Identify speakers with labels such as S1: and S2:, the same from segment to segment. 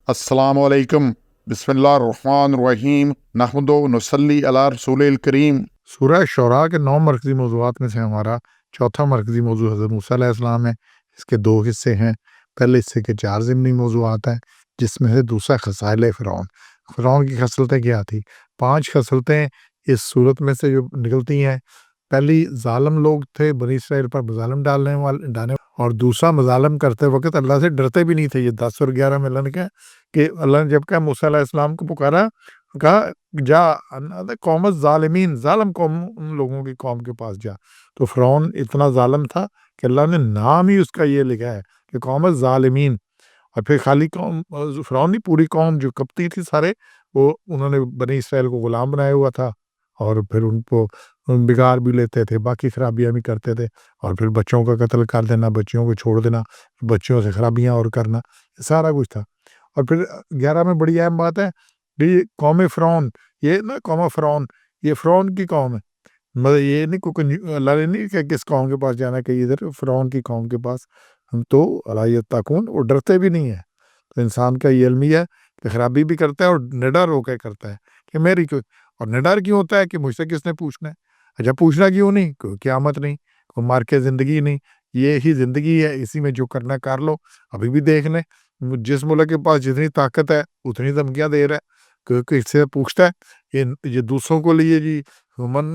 S1: السلام علیکم، بسم اللہ الرحمن الرحیم، نحمد و نصلی علی رسول الکریم۔
S2: سورہ شعراء کے 9 مرکزی موضوعات میں سے ہمارا چوتھا مرکزی موضوع حضرت موسیٰ علیہ السلام ہے۔ اس کے 2 حصے ہیں۔ پہلے حصے کے 4 ضمنی موضوعات ہیں، جس میں سے دوسرا خصائل فرعون۔ فرعون کی خصلتیں کیا تھی؟ 5 خصلتیں اس صورت میں سے جو نکلتی ہیں۔ پہلی، ظالم لوگ تھے، بنی اسرائیل پر مظالم ڈالنے، اور دوسرا، مظالم کرتے وقت اللہ سے ڈرتے بھی نہیں تھے۔ یہ 10 اور 11 میں اللہ نے کہا کہ اللہ نے جب کہا موسیٰ علیہ السلام کو پکارا، کہا جا قوم ظالمین، ظالم قوم، ان لوگوں کی قوم کے پاس جا۔ تو فرعون اتنا ظالم تھا کہ اللہ نے نام ہی اس کا یہ لکھا ہے کہ قوم ظالمین۔ اور پھر خالی قوم فرعون نہیں، پوری قوم جو قبطی تھی سارے، وہ انہوں نے بنی اسرائیل کو غلام بنایا ہوا تھا، اور پھر ان کو بگاڑ بھی لیتے تھے، باقی خرابیاں بھی کرتے تھے، اور پھر بچوں کا قتل کر دینا، بچیوں کو چھوڑ دینا، بچوں سے خرابیاں اور کرنا، یہ سارا کچھ تھا۔ اور پھر 11 میں بڑی اہم بات ہے، قوم فرعون، یہ نا قوم فرعون، یہ فرعون کی قوم ہے۔ مطلب یہ نہیں اللہ نے نہیں کہ کس قوم کے پاس جانا، کہ ادھر فرعون کی قوم کے پاس۔ تو الا یتقون، وہ ڈرتے بھی نہیں ہیں۔ تو انسان کا یہ علم ہی ہے کہ خرابی بھی کرتا ہے اور نڈر ہو کے کرتا ہے کہ میری کوئی، اور نڈر کیوں ہوتا ہے کہ مجھ سے کس نے پوچھنا ہے؟ اچھا پوچھنا کیوں نہیں؟ کوئی قیامت نہیں، کوئی مار کے زندگی نہیں، یہ ہی زندگی ہے، اسی میں جو کرنا کر لو۔ ابھی بھی دیکھ لیں، جس ملک کے پاس جتنی طاقت ہے اتنی دھمکیاں دے رہا ہے، کیونکہ اس سے پوچھتا ہے یہ دوسروں کو لیے جی ہیومن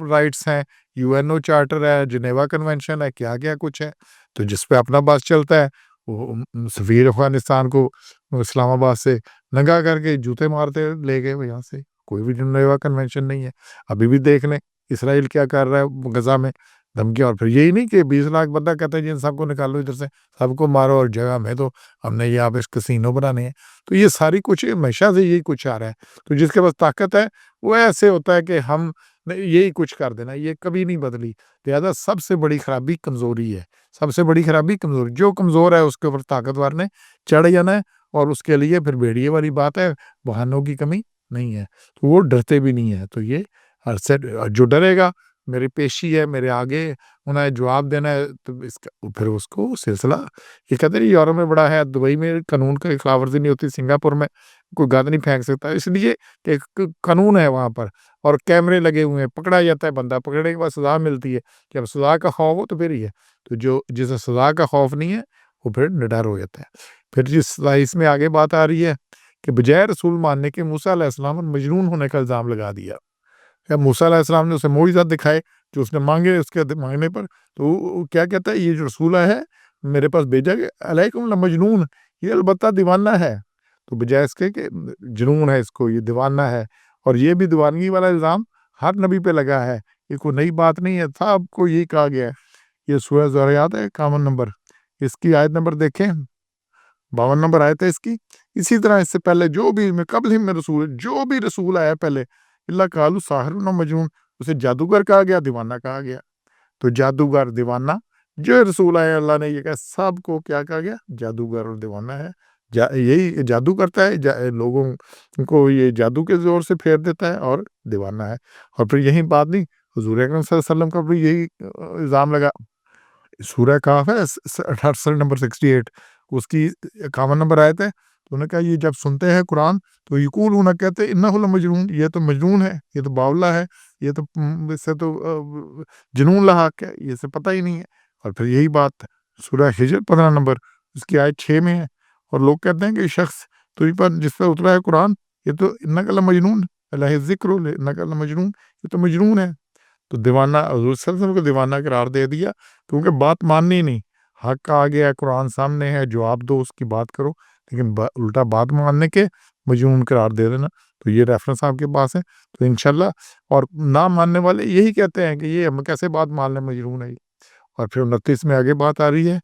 S2: رائٹس ہیں، UN چارٹر ہے، جنیوا کنونشن ہے، کیا کیا کچھ ہے۔ تو جس پہ اپنا بس چلتا ہے، وہ سفیر افغانستان کو اسلام آباد سے ننگا کر کے جوتے مارتے لے گئے یہاں سے۔ کوئی بھی جنیوا کنونشن نہیں ہے۔ ابھی بھی دیکھ لیں اسرائیل کیا کر رہا ہے غزہ میں، دھمکیاں۔ اور پھر یہی نہیں کہ 20 لاکھ بندہ کہتا ہے جی ان سب کو نکالو ادھر سے، سب کو مارو، اور جگہ میں تو ہم نے یہاں پہ کسینو بنانے ہیں۔ تو یہ ساری کچھ ہمیشہ سے یہی کچھ آ رہا ہے۔ تو جس کے پاس طاقت ہے وہ ایسے ہوتا ہے کہ ہم یہی کچھ کر دینا، یہ کبھی نہیں بدلی۔ لہٰذا سب سے بڑی خرابی کمزوری ہے، سب سے بڑی خرابی کمزوری۔ جو کمزور ہے اس کے اوپر طاقتور نے چڑھ جانا ہے، اور اس کے لیے پھر بھیڑیے والی بات ہے، بہانوں کی کمی نہیں ہے۔ تو وہ ڈرتے بھی نہیں ہے۔ تو یہ ہر سے جو ڈرے گا، میری پیشی ہے، میرے آگے انہیں جواب دینا ہے، تو پھر اس کو سلسلہ یہ کہتے ہیں یورپ میں بڑا ہے، دبئی میں قانون کا خلاف ورزی نہیں ہوتی، سنگاپور میں کوئی گند نہیں پھینک سکتا، اس لیے کہ ایک قانون ہے وہاں پر، اور کیمرے لگے ہوئے ہیں، پکڑا جاتا ہے بندہ، پکڑنے کے بعد سزا ملتی ہے۔ جب سزا کا خوف ہو تو پھر ہی ہے۔ تو جسے سزا کا خوف نہیں ہے وہ پھر نڈر ہو جاتا ہے۔ پھر جس اس میں آگے بات آ رہی ہے کہ بجائے رسول ماننے کے موسیٰ علیہ السلام پر مجنون ہونے کا الزام لگا دیا۔ موسیٰ علیہ السلام نے اسے معجزات دکھائے جو اس نے مانگے، اس کے مانگنے پر تو وہ کیا کہتا ہے، یہ جو رسول ہے میرے پاس بھیجا کہ علیکم لمجنون، یہ البتہ دیوانہ ہے۔ تو بجائے اس کے کہ جنون ہے، اس کو یہ دیوانہ ہے۔ اور یہ بھی دیوانگی والا الزام ہر نبی پہ لگا ہے، یہ کوئی نئی بات نہیں ہے، سب کو یہی کہا گیا ہے۔ یہ سورہ ذریات ہے 51 نمبر، اس کی آیت نمبر دیکھیں، 52 نمبر آیت ہے اس کی۔ اسی طرح اس سے پہلے جو بھی قبل ہی میں رسول، جو بھی رسول آیا پہلے، اللہ قالوا ساحر و مجنون، اسے جادوگر کہا گیا، دیوانہ کہا گیا۔ تو جادوگر، دیوانہ، جو رسول آئے اللہ نے یہ کہا سب کو کیا کہا گیا، جادوگر اور دیوانہ ہے۔ یہی جادو کرتا ہے، لوگوں کو یہ جادو کے زور سے پھیر دیتا ہے، اور دیوانہ ہے۔ اور پھر یہی بات نہیں، حضور اکرم صلی اللہ علیہ وسلم کا بھی یہی الزام لگا۔ سورہ کہف ہے 68 نمبر 68، اس کی 51 نمبر آیت ہے۔ تو انہوں نے کہا یہ جب سنتے ہیں قرآن تو یقولون، کہتے ہیں انہ لمجنون، یہ تو مجنون ہے، یہ تو باولا ہے، یہ تو اس سے تو جنون لاحق ہے، یہ سے پتہ ہی نہیں ہے۔ اور پھر یہی بات سورہ ہجر 15 نمبر، اس کی آیت 6 میں ہے۔ اور لوگ کہتے ہیں کہ یہ شخص تو پر جس پہ اترا ہے قرآن، یہ تو انک لمجنون، اللہ ذکر انک لمجنون، یہ تو مجنون ہے۔ تو دیوانہ، حضور صلی اللہ علیہ وسلم کو دیوانہ قرار دے دیا، کیونکہ بات ماننی نہیں۔ حق آ گیا، قرآن سامنے ہے، جواب دو، اس کی بات کرو، لیکن الٹا بات ماننے کے مجنون قرار دے دینا۔ تو یہ ریفرنس آپ کے پاس ہے۔ تو انشاءاللہ، اور نہ ماننے والے یہی کہتے ہیں کہ یہ ہم کیسے بات مان لیں، مجنون ہے۔ اور پھر 29 میں آگے بات آ رہی ہے،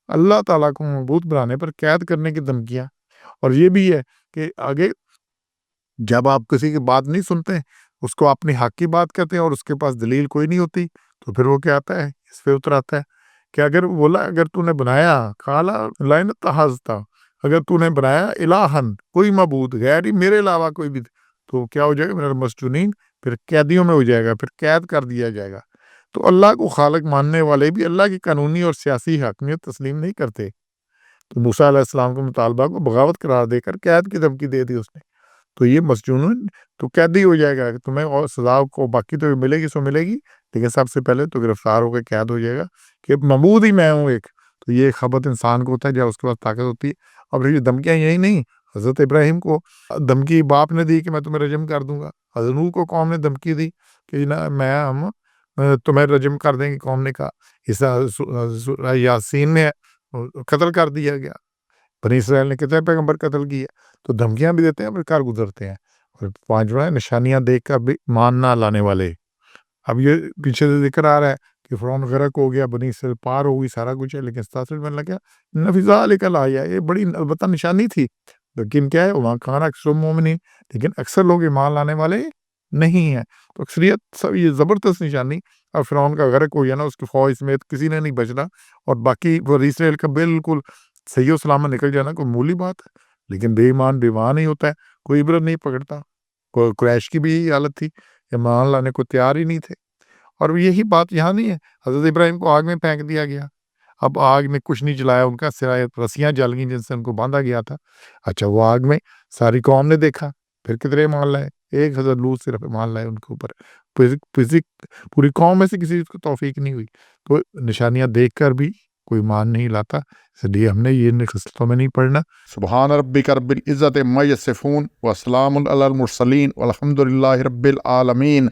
S2: اللہ تعالیٰ کو معبود بنانے پر قید کرنے کی دھمکیاں۔ اور یہ بھی ہے کہ آگے جب آپ کسی کی بات نہیں سنتے، اس کو اپنی حق کی بات کہتے ہیں، اور اس کے پاس دلیل کوئی نہیں ہوتی، تو پھر وہ کیا آتا ہے، اس پہ اتر آتا ہے کہ اگر بولا، اگر تو نے بنایا، قالا لئن اتخذت، اگر تو نے بنایا الہن، کوئی معبود غیر ہی میرے علاوہ کوئی بھی، تو کیا ہو جائے گا، من المسجونین، پھر قیدیوں میں ہو جائے گا، پھر قید کر دیا جائے گا۔ تو اللہ کو خالق ماننے والے بھی اللہ کی قانونی اور سیاسی حاکمیت تسلیم نہیں کرتے۔ تو موسیٰ علیہ السلام کے مطالبہ کو بغاوت قرار دے کر قید کی دھمکی دے دی اس نے. تو یہ مسجون تو قیدی ہو جائے گا. تمہیں اور سزا کو باقی تو ملے گی سو ملے گی، لیکن سب سے پہلے تو گرفتار ہو کے قید ہو جائے گا کہ معبود ہی میں ہوں ایک. تو یہ خبر انسان کو ہوتا ہے جب اس کے پاس طاقت ہوتی ہے. اور یہ دھمکیاں یہی نہیں، حضرت ابراہیم کو دھمکی باپ نے دی کہ میں تمہیں رجم کر دوں گا. حضرت نوح کو قوم نے دھمکی دی کہ ہم تمہیں رجم کر دیں گے. قوم نے کہا. سورہ یاسین میں قتل کر دیا گیا. بنی اسرائیل نے کتنے پیغمبر قتل کیے. تو دھمکیاں بھی دیتے ہیں پھر کار گزرتے ہیں. اور پانچواں ہے نشانیاں دیکھ کر بھی مان نہ لانے والے. اب یہ پیچھے سے ذکر آ رہا ہے کہ فرعون غرق ہو گیا، بنی اسرائیل پار ہو گئی، سارا کچھ ہے، لیکن استغفر میں لگا نفی ذالک الآیہ، یہ بڑی البتہ نشانی تھی. لیکن کیا ہے وہاں کان اکثر مومنین، لیکن اکثر لوگ ایمان لانے والے نہیں ہیں. تو اکثریت سب یہ زبردست نشانی. اور فرعون کا غرق ہو گیا نا، اس کی فوج سمیت کسی نے نہیں بچنا، اور باقی بنی اسرائیل کا بالکل صحیح و سلامت نکل جانا کوئی معمولی بات ہے. لیکن بے ایمان ہی ہوتا ہے، کوئی عبرت نہیں پکڑتا. قریش کی بھی یہی حالت تھی، ایمان لانے کو تیار ہی نہیں تھے. اور یہی بات یہاں نہیں ہے. حضرت ابراہیم کو آگ میں پھینک دیا گیا. اب آگ میں کچھ نہیں جلایا ان کا، سوائے رسیاں جل گئیں جن سے ان کو باندھا گیا تھا. اچھا وہ آگ میں ساری قوم نے دیکھا، پھر کتنے ایمان لائے؟ ایک حضرت لوط صرف ایمان لائے ان کے اوپر. پوری قوم میں سے کسی کو توفیق نہیں ہوئی. تو نشانیاں دیکھ کر بھی کوئی ایمان نہیں لاتا. اس لیے ہم نے یہ خصلتوں میں نہیں پڑھنا.
S1: سبحان ربک رب العزت عما یصفون وسلام علی المرسلین والحمد للہ رب العالمین.